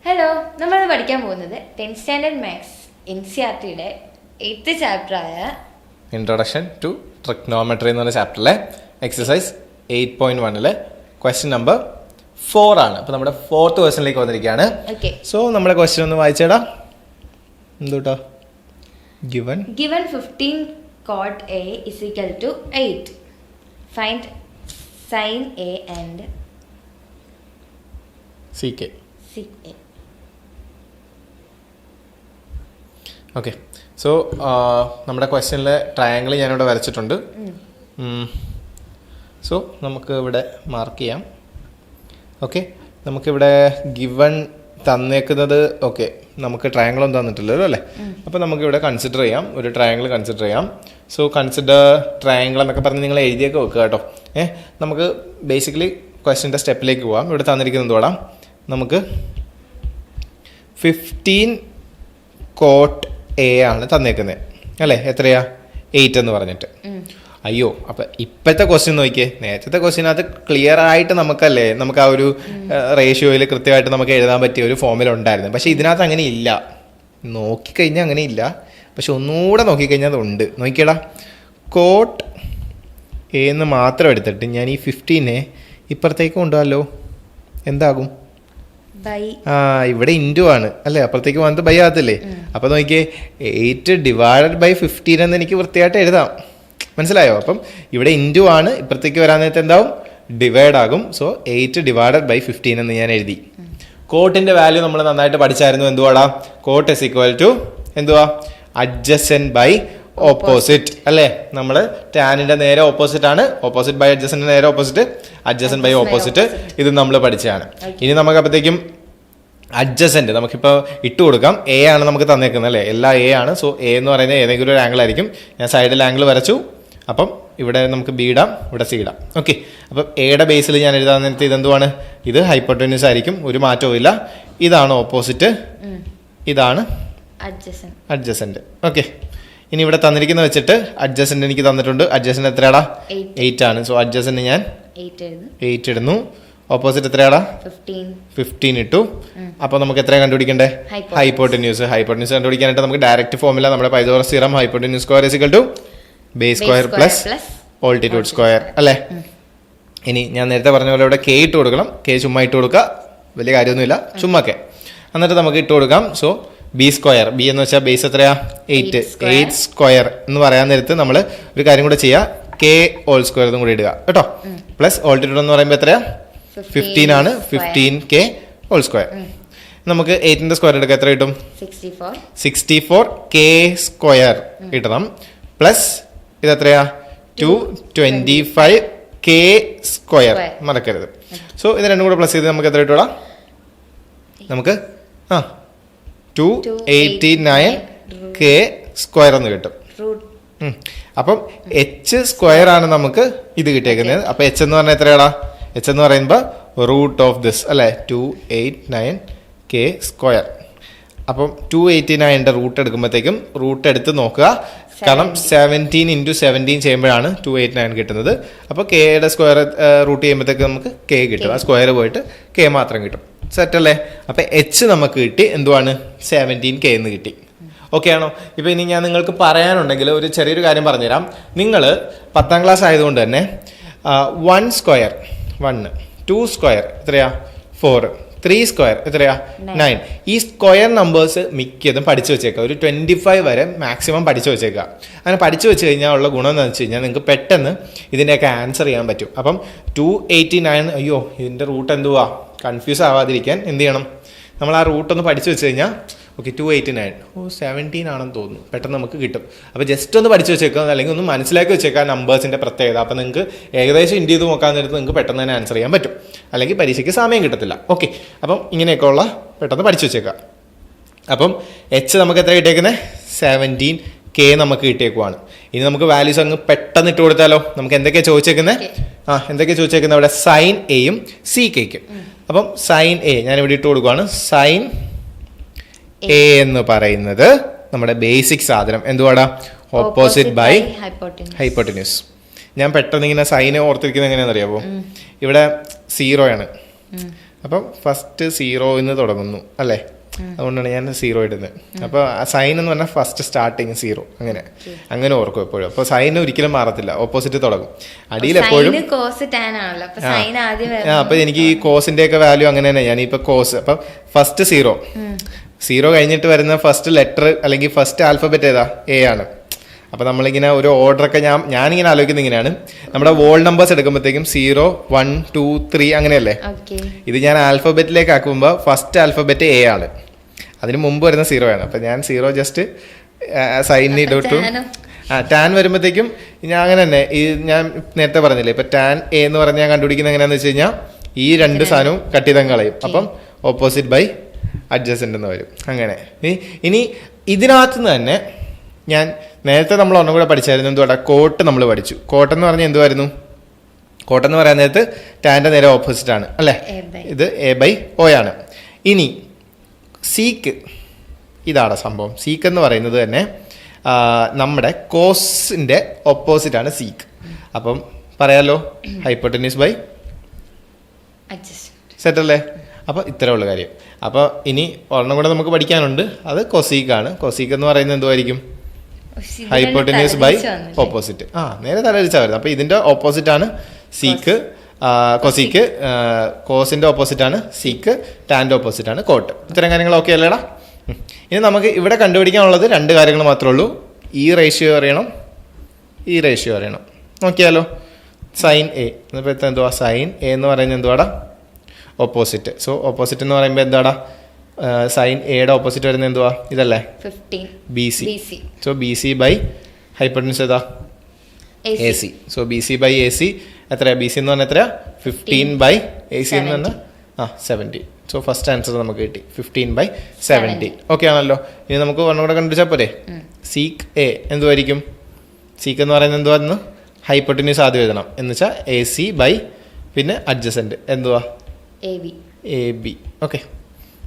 Hello, നമ്മൾ പഠിക്കാൻ പോകുന്നത് 10th സ്റ്റാൻഡേർഡ് മാത്സ് NCERTയുടെ 8th ചാപ്റ്ററായ ഇൻട്രൊഡക്ഷൻ ടു ട്രിഗ്നോമെട്രി എന്ന് പറഞ്ഞ ചാപ്റ്ററിലെ എക്സസൈസ് 8.1 ക്വസ്റ്റ്യൻ നമ്പർ 4 ആണ്. അപ്പോൾ നമ്മുടെ 4th ക്വസ്റ്റ്യനിലേക്ക് വന്നിരിക്കുകയാണ്. സോ നമ്മുടെ ക്വസ്റ്റ്യൻ ഒന്ന് വായിച്ചേടാ. എന്തോട്ടാ? Given 15 cot A is equal to 8. Find sin A and CK. CA. Okay, so നമ്മുടെ ക്വസ്റ്റ്യനിലെ ട്രയാങ്കിൾ ഞാനിവിടെ വരച്ചിട്ടുണ്ട്. സോ നമുക്ക് ഇവിടെ മാർക്ക് ചെയ്യാം. ഓക്കെ, നമുക്കിവിടെ ഗിവൺ തന്നേക്കുന്നത് ഓക്കെ, നമുക്ക് ട്രയാങ്കിൾ ഒന്നും തന്നിട്ടില്ലല്ലോ അല്ലേ. അപ്പോൾ നമുക്കിവിടെ കൺസിഡർ ചെയ്യാം, ഒരു ട്രയാങ്കിൾ കൺസിഡർ ചെയ്യാം. സോ കൺസിഡർ ട്രയാങ്കിൾ എന്നൊക്കെ പറഞ്ഞ് നിങ്ങൾ എഴുതിയൊക്കെ വെക്കുക കേട്ടോ. നമുക്ക് ബേസിക്കലി ക്വസ്റ്റ്യൻ്റെ സ്റ്റെപ്പിലേക്ക് പോവാം. ഇവിടെ തന്നിരിക്കുന്നത് തോടാം, നമുക്ക് 15 കോട്ട് എ ആണ് തന്നേക്കുന്നത് അല്ലേ. എത്രയാ? 8 എന്ന് പറഞ്ഞിട്ട്. അയ്യോ, അപ്പം ഇപ്പോഴത്തെ ക്വസ്റ്റ്യൻ നോക്കിയേ. നേരത്തെ ക്വസ്റ്റ്യനകത്ത് ക്ലിയർ ആയിട്ട് നമുക്ക് ആ ഒരു റേഷ്യോയിൽ കൃത്യമായിട്ട് നമുക്ക് എഴുതാൻ പറ്റിയ ഒരു ഫോമിൽ ഉണ്ടായിരുന്നു. പക്ഷേ ഇതിനകത്ത് അങ്ങനെ ഇല്ല. നോക്കിക്കഴിഞ്ഞാൽ അങ്ങനെ ഇല്ല, പക്ഷെ ഒന്നുകൂടെ നോക്കിക്കഴിഞ്ഞാൽ അതുണ്ട്. നോക്കിയടാ, കോട്ട് എ എന്ന് മാത്രം എടുത്തിട്ട് ഞാൻ ഈ 15 ഇപ്പുറത്തേക്ക് കൊണ്ടുപോകാമല്ലോ. എന്താകും? ഇവിടെ ഇൻറ്റു ആണ് അല്ലേ, അപ്പുറത്തേക്ക് വന്നിട്ട് ബൈ ആകത്തില്ലേ. അപ്പം നോക്കിയേ, 8 ഡിവൈഡഡ് ബൈ 15 എന്ന് എനിക്ക് വൃത്തിയായിട്ട് എഴുതാം. മനസ്സിലായോ? അപ്പം ഇവിടെ ഇൻറ്റു ആണ്, ഇപ്പുറത്തേക്ക് വരാൻ നേരത്തെ എന്താവും? ഡിവൈഡ് ആകും. സോ 8 ഡിവൈഡഡ് ബൈ 15 എന്ന് ഞാൻ എഴുതി. കോട്ടിന്റെ വാല്യൂ നമ്മൾ നന്നായിട്ട് പഠിച്ചായിരുന്നു. എന്തുവാടാ? കോട്ട് ഇസ് ഈക്വൽ ടു എന്തുവാ? അഡ്ജസെന്റ് ബൈ ഓപ്പോസിറ്റ് അല്ലേ. നമ്മൾ ടാനിന്റെ നേരെ ഓപ്പോസിറ്റ് ആണ്. ഓപ്പോസിറ്റ് ബൈ അഡ്ജസന്റ് നേരെ ഓപ്പോസിറ്റ്, അഡ്ജസന്റ് ബൈ ഓപ്പോസിറ്റ്. ഇത് നമ്മൾ പഠിച്ചതാണ്. ഇനി നമുക്ക് അപ്പോഴത്തേക്കും അഡ്ജസന്റ് നമുക്കിപ്പോൾ ഇട്ട് കൊടുക്കാം. എ ആണ് നമുക്ക് തന്നേക്കുന്നത് അല്ലേ, എല്ലാം എ ആണ്. സോ എ എന്ന് പറയുന്നത് ഏതെങ്കിലും ഒരു ആംഗിൾ ആയിരിക്കും. ഞാൻ സൈഡിൽ ആംഗിൾ വരച്ചു. അപ്പം ഇവിടെ നമുക്ക് ബി ഇടാം, ഇവിടെ സി ഇടാം. ഓക്കെ, അപ്പം എയുടെ ബേസിൽ ഞാൻ എഴുതാൻ നേരത്തെ ഇതെന്തുവാണ്? ഇത് ഹൈപ്പോട്ടന്യൂസ് ആയിരിക്കും, ഒരു മാറ്റവും ഇല്ല. ഇതാണ് ഓപ്പോസിറ്റ്, ഇതാണ് അഡ്ജസന്റ്. ഓക്കെ, ഇനി ഇവിടെ തന്നിരിക്കുന്ന വെച്ചിട്ട് അഡ്ജസന്റ് എനിക്ക് തന്നിട്ടുണ്ട്. അഡ്ജസന്റ് എത്രയാടാ? 8 ആണ്. സോ അഡ്ജസന്റ് ഞാൻ 8 ഇടുന്നു. ഓപ്പോസിറ്റ് എത്രയാടാ? 15 ഇട്ടു. അപ്പൊ നമുക്ക് എത്രയാണ് കണ്ടുപിടിക്കണ്ടേ? ഹൈപ്പോട്ടന്യൂസ്. ഹൈപ്പോട്ടന്യൂസ് കണ്ടുപിടിക്കാനായിട്ട് നമുക്ക് ഡയറക്റ്റ് ഫോമില്ല, നമ്മുടെ Pythagoras theorem. Hypotenuse square is equal to base square plus altitude square അല്ലേ. ഇനി ഞാൻ നേരത്തെ പറഞ്ഞ പോലെ ഇവിടെ കെ ഇട്ട് കൊടുക്കണം. കെ ചുമ്മാ ഇട്ട് കൊടുക്കുക, വലിയ കാര്യമൊന്നുമില്ല, ചുമ്മാ കെ. എന്നിട്ട് നമുക്ക് ഇട്ട് കൊടുക്കാം. സോ ബി സ്ക്വയർ, ബി എന്ന് വെച്ചാൽ ബേസ് എത്രയാ? 8 സ്ക്വയർ എന്ന് പറയാൻ നേരത്ത് നമ്മൾ ഒരു കാര്യം കൂടെ ചെയ്യുക, കെ ഹോൾ സ്ക്വയർ എന്നും കൂടി ഇടുക കേട്ടോ. പ്ലസ് ഓൾട്ടിറ്റ്യൂഡ് എന്ന് പറയുമ്പോൾ എത്രയാ? 15 ആണ്. 15k whole square. നമുക്ക് 8ന്റെ സ്ക്വയർ എടുക്കുക, എത്ര കിട്ടും? 64k സ്ക്വയർ ഇടണം. പ്ലസ് ഇതെത്രയാ? 225k സ്ക്വയർ, മറക്കരുത്. സോ ഇത് രണ്ടും കൂടെ പ്ലസ് ചെയ്ത് നമുക്ക് എത്ര കിട്ടൂടാ? നമുക്ക് 289k സ്ക്വയർ എന്ന് കിട്ടും. അപ്പം എച്ച് സ്ക്വയർ ആണ് നമുക്ക് ഇത് കിട്ടിയേക്കുന്നത്. അപ്പൊ എച്ച് എന്ന് പറഞ്ഞാൽ എത്രയാടാ? എച്ച് എന്ന് പറയുമ്പോൾ റൂട്ട് ഓഫ് ദിസ് അല്ലേ, 289k സ്ക്വയർ. അപ്പം 289ന്റെ റൂട്ട് എടുക്കുമ്പോഴത്തേക്കും റൂട്ട് എടുത്ത് നോക്കുക, കാരണം 17 × 17 ചെയ്യുമ്പോഴാണ് 289 കിട്ടുന്നത്. അപ്പോൾ കെയുടെ സ്ക്വയർ റൂട്ട് ചെയ്യുമ്പോഴത്തേക്ക് നമുക്ക് കെ കിട്ടും. ആ സ്ക്വയർ പോയിട്ട് കെ മാത്രം കിട്ടും. സെറ്റ് അല്ലേ? അപ്പം എച്ച് നമുക്ക് കിട്ടി. എന്തുവാണ്? 17k എന്ന് കിട്ടി. ഓക്കെ ആണോ? ഇപ്പം ഇനി ഞാൻ നിങ്ങൾക്ക് പറയാനുണ്ടെങ്കിൽ ഒരു ചെറിയൊരു കാര്യം പറഞ്ഞുതരാം. നിങ്ങൾ 10ാം ക്ലാസ് ആയതുകൊണ്ട് തന്നെ 1 സ്ക്വയർ 1, 2 സ്ക്വയർ എത്രയാ? 4, 3 സ്ക്വയർ എത്രയാ? 9. ഈ സ്ക്വയർ നമ്പേഴ്സ് മിക്കതും പഠിച്ചു വെച്ചേക്കുക. ഒരു 25 വരെ മാക്സിമം പഠിച്ചു വെച്ചേക്കുക. അങ്ങനെ പഠിച്ചു വെച്ച് കഴിഞ്ഞാൽ ഉള്ള ഗുണം എന്ന് വെച്ച് കഴിഞ്ഞാൽ നിങ്ങൾക്ക് പെട്ടെന്ന് ഇതിൻ്റെയൊക്കെ ആൻസർ ചെയ്യാൻ പറ്റും. അപ്പം 289, അയ്യോ ഇതിൻ്റെ റൂട്ട് എന്തുവാ? കൺഫ്യൂസ് ആവാതിരിക്കാൻ എന്ത് ചെയ്യണം? നമ്മൾ ആ റൂട്ടൊന്ന് പഠിച്ചു വെച്ച് കഴിഞ്ഞാൽ ഓക്കെ 289 17 ആണെന്ന് തോന്നുന്നു, പെട്ടെന്ന് നമുക്ക് കിട്ടും. അപ്പോൾ ജസ്റ്റ് ഒന്ന് പഠിച്ചു വെച്ചേക്കുക, അല്ലെങ്കിൽ ഒന്ന് മനസ്സിലാക്കി വെച്ചേക്കാം നമ്പേഴ്സിൻ്റെ പ്രത്യേകത. അപ്പം നിങ്ങൾക്ക് ഏകദേശം ഇൻഡ് ചെയ്ത് നോക്കാൻ നേരത്ത് നിങ്ങൾക്ക് പെട്ടെന്ന് തന്നെ ആൻസർ ചെയ്യാൻ പറ്റും, അല്ലെങ്കിൽ പരീക്ഷയ്ക്ക് സമയം കിട്ടത്തില്ല. ഓക്കെ, അപ്പം ഇങ്ങനെയൊക്കെ ഉള്ള പെട്ടെന്ന് പഠിച്ചു വെച്ചേക്കുക. അപ്പം എച്ച് നമുക്ക് എത്ര കിട്ടിയേക്കുന്നത്? 17k നമുക്ക് കിട്ടിയേക്കുവാണ്. ഇനി നമുക്ക് വാല്യൂസ് അങ്ങ് പെട്ടെന്ന് ഇട്ട് കൊടുത്താലോ? നമുക്ക് എന്തൊക്കെയാണ് ചോദിച്ചേക്കുന്നത്? എന്തൊക്കെയാണ് ചോദിച്ചേക്കുന്നത്? അവിടെ സൈൻ എയും സി കെയ്ക്കും. അപ്പം സൈൻ എ ഞാൻ ഇവിടെ ഇട്ട് കൊടുക്കുവാണ്. സൈൻ എ എന്ന് പറയുന്നത് നമ്മുടെ ബേസിക് സാധനം എന്തുവാടാ? Opposite by hypotenuse. ഞാൻ പെട്ടെന്ന് ഇങ്ങനെ സൈനെ ഓർത്തിരിക്കുന്നത് എങ്ങനെയാണെന്ന് അറിയാമോ? ഇവിടെ 0 ആണ്, അപ്പം ഫസ്റ്റ് 0 തുടങ്ങുന്നു അല്ലേ, അതുകൊണ്ടാണ് ഞാൻ 0 ഇടുന്നത്. അപ്പോൾ സൈൻ എന്ന് പറഞ്ഞാൽ ഫസ്റ്റ് സ്റ്റാർട്ടിങ് 0, അങ്ങനെ ഓർക്കും എപ്പോഴും. അപ്പോൾ സൈൻ ഒരിക്കലും മാറത്തില്ല, ഓപ്പോസിറ്റ് തുടങ്ങും. അടിയിൽ എപ്പോഴും അപ്പൊ എനിക്ക് ഈ കോസിന്റെ ഒക്കെ വാല്യൂ അങ്ങനെ തന്നെ. ഞാൻ ഇപ്പൊ കോസ് അപ്പം ഫസ്റ്റ് 0 കഴിഞ്ഞിട്ട് വരുന്ന ഫസ്റ്റ് ലെറ്റർ അല്ലെങ്കിൽ ഫസ്റ്റ് ആൽഫബറ്റ് ഏതാ? എ ആണ്. അപ്പൊ നമ്മളിങ്ങനെ ഒരു ഓർഡറൊക്കെ ഞാനിങ്ങനെ ആലോചിക്കുന്നത് ഇങ്ങനെയാണ്. നമ്മുടെ വോൾ നമ്പേഴ്സ് എടുക്കുമ്പോഴത്തേക്കും 0, 1, 2, 3 അങ്ങനെയല്ലേ. ഇത് ഞാൻ ആൽഫബറ്റിലേക്ക് ആക്കുമ്പോൾ ഫസ്റ്റ് ആൽഫബറ്റ് എ ആണ്, അതിന് മുമ്പ് വരുന്ന 0 ആണ്. അപ്പൊ ഞാൻ 0 ജസ്റ്റ് സൈൻ ഇട്ടു. ടാൻ വരുമ്പോഴത്തേക്കും ഞാൻ അങ്ങനെ തന്നെ ഈ ഞാൻ നേരത്തെ പറഞ്ഞില്ലേ, ഇപ്പൊ ടാൻ എ എന്ന് പറഞ്ഞ് ഞാൻ കണ്ടുപിടിക്കുന്നത് എങ്ങനെയാന്ന് വെച്ച് കഴിഞ്ഞാൽ ഈ രണ്ട് സാധനവും കട്ടിതം കളയും. അപ്പം ഓപ്പോസിറ്റ് ബൈ അഡ്ജസന്റ് എന്ന് വരും. അങ്ങനെ ഇനി ഇതിനകത്ത് തന്നെ ഞാൻ നേരത്തെ നമ്മൾ ഒന്നും കൂടെ പഠിച്ചായിരുന്നു. എന്തുവാ? കോട്ട് നമ്മൾ പഠിച്ചു. കോട്ടെന്ന് പറഞ്ഞാൽ എന്തുവായിരുന്നു? കോട്ടെന്ന് പറയാൻ നേരത്ത് ടാൻ്റെ നേരെ ഓപ്പോസിറ്റ് ആണ് അല്ലേ, ഇത് എ ബൈ ഒ ആണ്. ഇനി സീക്ക്, ഇതാണ് സംഭവം. സീക്ക് എന്ന് പറയുന്നത് തന്നെ നമ്മുടെ കോസിന്റെ ഓപ്പോസിറ്റ് ആണ് സീക്ക്. അപ്പം പറയാലോ, ഹൈപ്പോട്ടന്യൂസ് ബൈ സെറ്റ് അല്ലേ. അപ്പൊ ഇത്രയുള്ള കാര്യം. അപ്പൊ ഇനി ഒരെണ്ണം കൂടെ നമുക്ക് പഠിക്കാനുണ്ട്, അത് കൊസീക്കാണ്. കൊസീക്ക് എന്ന് പറയുന്നത് എന്തുമായിരിക്കും? Hypotenuse by opposite. നേരെ തലതിരിച്ചാ വരുന്നത്. അപ്പൊ ഇതിന്റെ ഓപ്പോസിറ്റ് ആണ് സീക്ക്, കൊസീക്ക്. കോസിന്റെ ഓപ്പോസിറ്റ് ആണ് സീക്ക്, ടാന്റെ ഓപ്പോസിറ്റ് ആണ് കോട്ട്. ഇത്തരം കാര്യങ്ങൾ ഓക്കെ അല്ലേടാ? ഇനി നമുക്ക് ഇവിടെ കണ്ടുപിടിക്കാനുള്ളത് 2 കാര്യങ്ങൾ മാത്രമേ ഉള്ളൂ. ഈ റേഷ്യോ അറിയണം, ഈ റേഷ്യോ അറിയണം. നോക്കിയാലോ, സൈൻ എ എന്തുവാ? സൈൻ എ എന്ന് പറയുന്നത് എന്തുവാടാ? ഓപ്പോസിറ്റ്. സോ ഓപ്പോസിറ്റ് എന്ന് പറയുമ്പോൾ എന്താടാ? സൈൻ എയുടെ ഓപ്പോസിറ്റ് വരുന്നത് എന്തുവാ? ഇതല്ലേ, b c. So b c by hypotenuse ഏതാ? A c. So b c by a c എത്രയാ? ബി സി എന്ന് പറഞ്ഞാൽ എത്രയാ? 15 ബൈ എ സി എന്ന് പറഞ്ഞാൽ 70. സോ ഫസ്റ്റ് ആൻസർ നമുക്ക് കിട്ടി 15/70. ഓക്കെ ആണല്ലോ. ഇനി നമുക്ക് ഒന്നുകൂടെ കണ്ടുപിടിച്ചാൽ പോരെ. Seek A എന്തുമായിരിക്കും? സീക്ക് എന്ന് പറയുന്നത് എന്തുവായിരുന്നു? ഹൈപ്പോട്ടന്യൂസ് ആദ്യം എഴുതണം. എന്ന് വെച്ചാൽ എ സി ബൈ പിന്നെ അഡ്ജസന്റ് എന്തുവാ? A B. ഓക്കെ.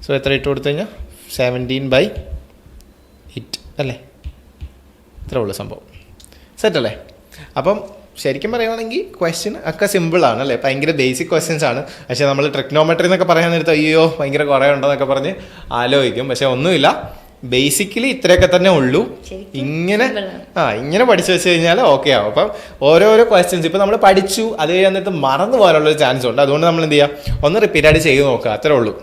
സോ എത്ര ഇട്ട് കൊടുത്തു കഴിഞ്ഞാൽ 17/8 അല്ലേ? ഇത്ര ഉള്ളു സംഭവം. സെറ്റ് അല്ലേ? അപ്പം ശരിക്കും പറയുകയാണെങ്കിൽ ക്വസ്റ്റ്യൻ ഒക്കെ സിമ്പിളാണ് അല്ലേ, ഭയങ്കര ബേസിക് ക്വസ്റ്റ്യൻസ് ആണ്. പക്ഷെ നമ്മൾ ട്രിഗ്നോമെട്രി എന്നൊക്കെ പറയാൻ നേരത്ത് അയ്യോ ഭയങ്കര കുറേ ഉണ്ടെന്നൊക്കെ പറഞ്ഞ് ആലോചിക്കും. പക്ഷെ ഒന്നുമില്ല, ബേസിക്കലി ഇത്രയൊക്കെ തന്നെ ഉള്ളൂ. ഇങ്ങനെ പഠിച്ചു വെച്ച് കഴിഞ്ഞാൽ ഓക്കെ ആവും. അപ്പം ഓരോരോ ക്വസ്റ്റ്യൻസ് ഇപ്പം നമ്മൾ പഠിച്ചു, അത് കഴിഞ്ഞിട്ട് മറന്നു പോകാനുള്ള ഒരു ചാൻസ് ഉണ്ട്. അതുകൊണ്ട് നമ്മൾ എന്ത് ചെയ്യുക, ഒന്ന് റിപ്പീറ്റ് ആയിട്ട് ചെയ്ത് നോക്കുക, അത്രേ ഉള്ളൂ.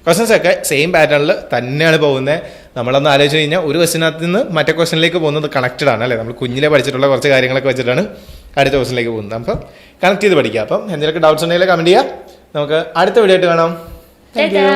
ക്വസ്റ്റ്യൻസ് ഒക്കെ സെയിം പാറ്റേണിൽ തന്നെയാണ് പോകുന്നത്. നമ്മളൊന്ന് ആലോചിച്ച് കഴിഞ്ഞാൽ ഒരു ക്വസ്റ്റിനകത്ത് നിന്ന് മറ്റേ ക്വസ്റ്റിനിലേക്ക് പോകുന്നത് കണക്റ്റഡ് ആണ് അല്ലേ. നമ്മൾ കുഞ്ഞിലെ പഠിച്ചിട്ടുള്ള കുറച്ച് കാര്യങ്ങളൊക്കെ വെച്ചിട്ടാണ് അടുത്ത ക്വസ്റ്റിനിലേക്ക് പോകുന്നത്. അപ്പം കണക്ട് ചെയ്ത് പഠിക്കുക. അപ്പം എന്തെങ്കിലുമൊക്കെ ഡൗട്ട്സ് ഉണ്ടെങ്കിൽ കമൻറ്റ് ചെയ്യുക. നമുക്ക് അടുത്ത വീഡിയോ ആയിട്ട് കാണാം. Thank you.